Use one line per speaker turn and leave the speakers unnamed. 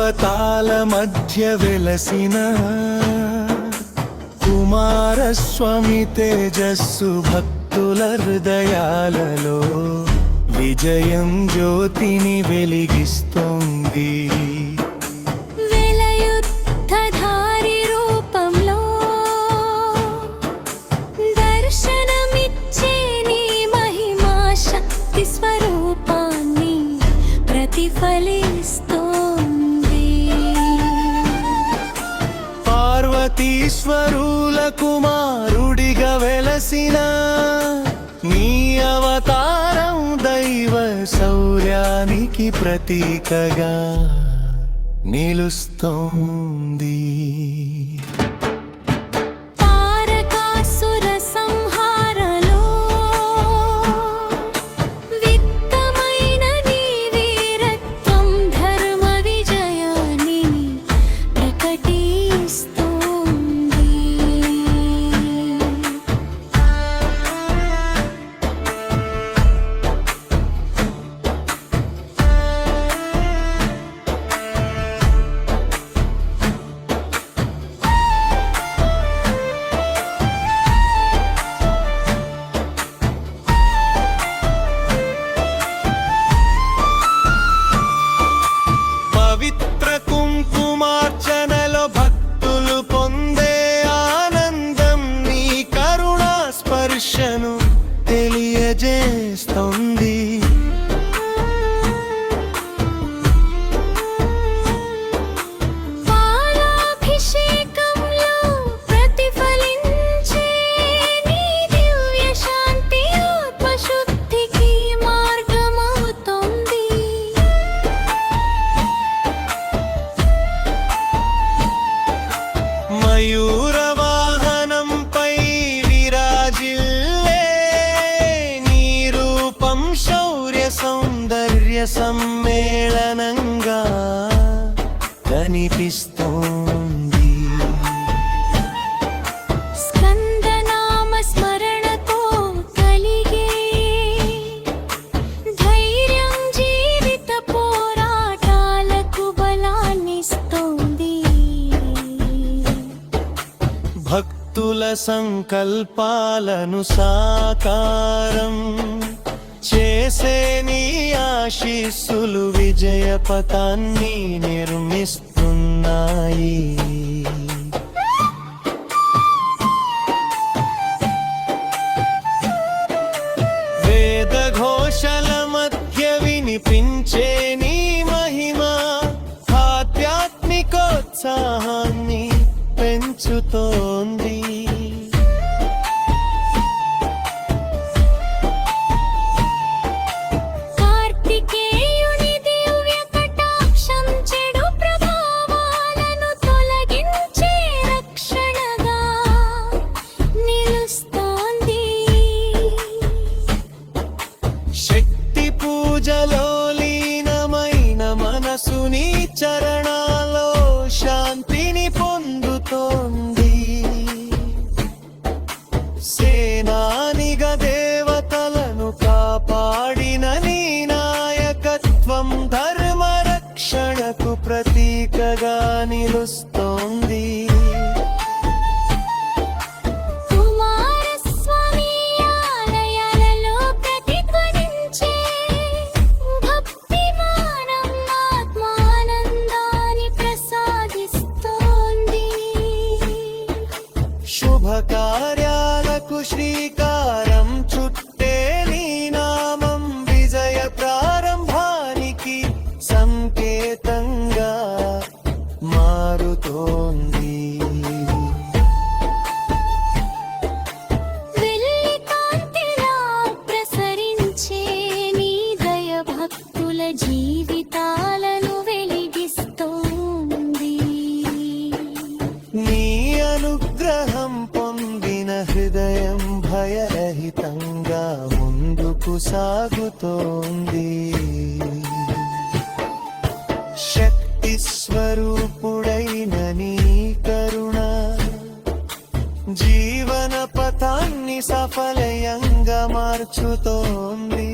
పర్వతాల మధ్య వెలసిన కుమారస్వామి తేజస్సు భక్తుల హృదయాలలో విజయం జ్యోతిని వెలిగిస్తోంది.
వెలయుద్ధధారి రూపంలో దర్శనమిచ్చే నీ మహిమా శక్తి స్వరూపాన్ని ప్రతిఫలిస్తోంది.
పార్వతీశ్వరుల కుమారుడిగా వెలసిన నీ అవతారం దైవ శౌర్యానికి ప్రతీకగా నిలుస్తోంది.
తారకాసుర సంహారలో విత్తమైన నీ వీరత్వం ధర్మ విజయాన్ని ప్రకటిస్తోంది.
పవిత్ర కుంకుమార్చనలో భక్తులు పొందే ఆనందం నీ కరుణా స్పర్శను తెలియజేస్తుంది.
పాలాభిషేకంలో ప్రతిఫలించే నీ దివ్య శాంతి ఆత్మశుద్ధికి మార్గమవుతుంది.
మయూర వాహనంపై విరాజిల్లే నీ రూపం శౌర్య సౌందర్య సమ్మేళనంగా కనిపిస్తోంది.
స్కందనామ స్మరణతో కలిగే ధైర్యం జీవిత పోరాటాలకు బలాన్నిస్తోంది.
భక్తుల సంకల్పాలను సాకారం చేసే నీ ఆశీస్సులు విజయ పథాన్ని నిర్మిస్తున్నాయి. వేద ఘోషల మధ్య వినిపించే నీ మహిమ ఆధ్యాత్మికోత్సాహాన్ని పెంచుతోంది.
కార్తికేయుని దివ్య కటాక్షం చెడు ప్రభావాలను తొలగించే రక్షణగా నిలుస్తోంది.
శక్తి పూజలో లీనమైన మనసుని చరణాలో శాంతిని పొందుతోంది. సేనానిగా దేవతలను కాపాడిన నీ నాయకత్వం ధర్మ రక్షణకు ప్రతీకగా నిలుస్తోంది.
కుమారస్వామి ఆలయాలలో ప్రతిధ్వనించే భక్తిమానం ఆత్మానందాన్ని ప్రసాదిస్తోంది.
శుభకార్యాలకు శ్రీకారం చుట్టే నీ నామం విజయ ప్రారంభానికి సంకేతంగా మారుతోంది.
వెల్లి కాంతిలా ప్రసరించే నీ దయ భక్తుల జీవితాలను వెలిగిస్తోంది.
నీ అనుగ్రహం పొందిన హృదయం భయరహితంగా ముందుకు సాగుతోంది. శక్తి స్వరూపుడైన నీ కరుణ జీవన పథాన్ని సఫలయంగా మార్చుతోంది.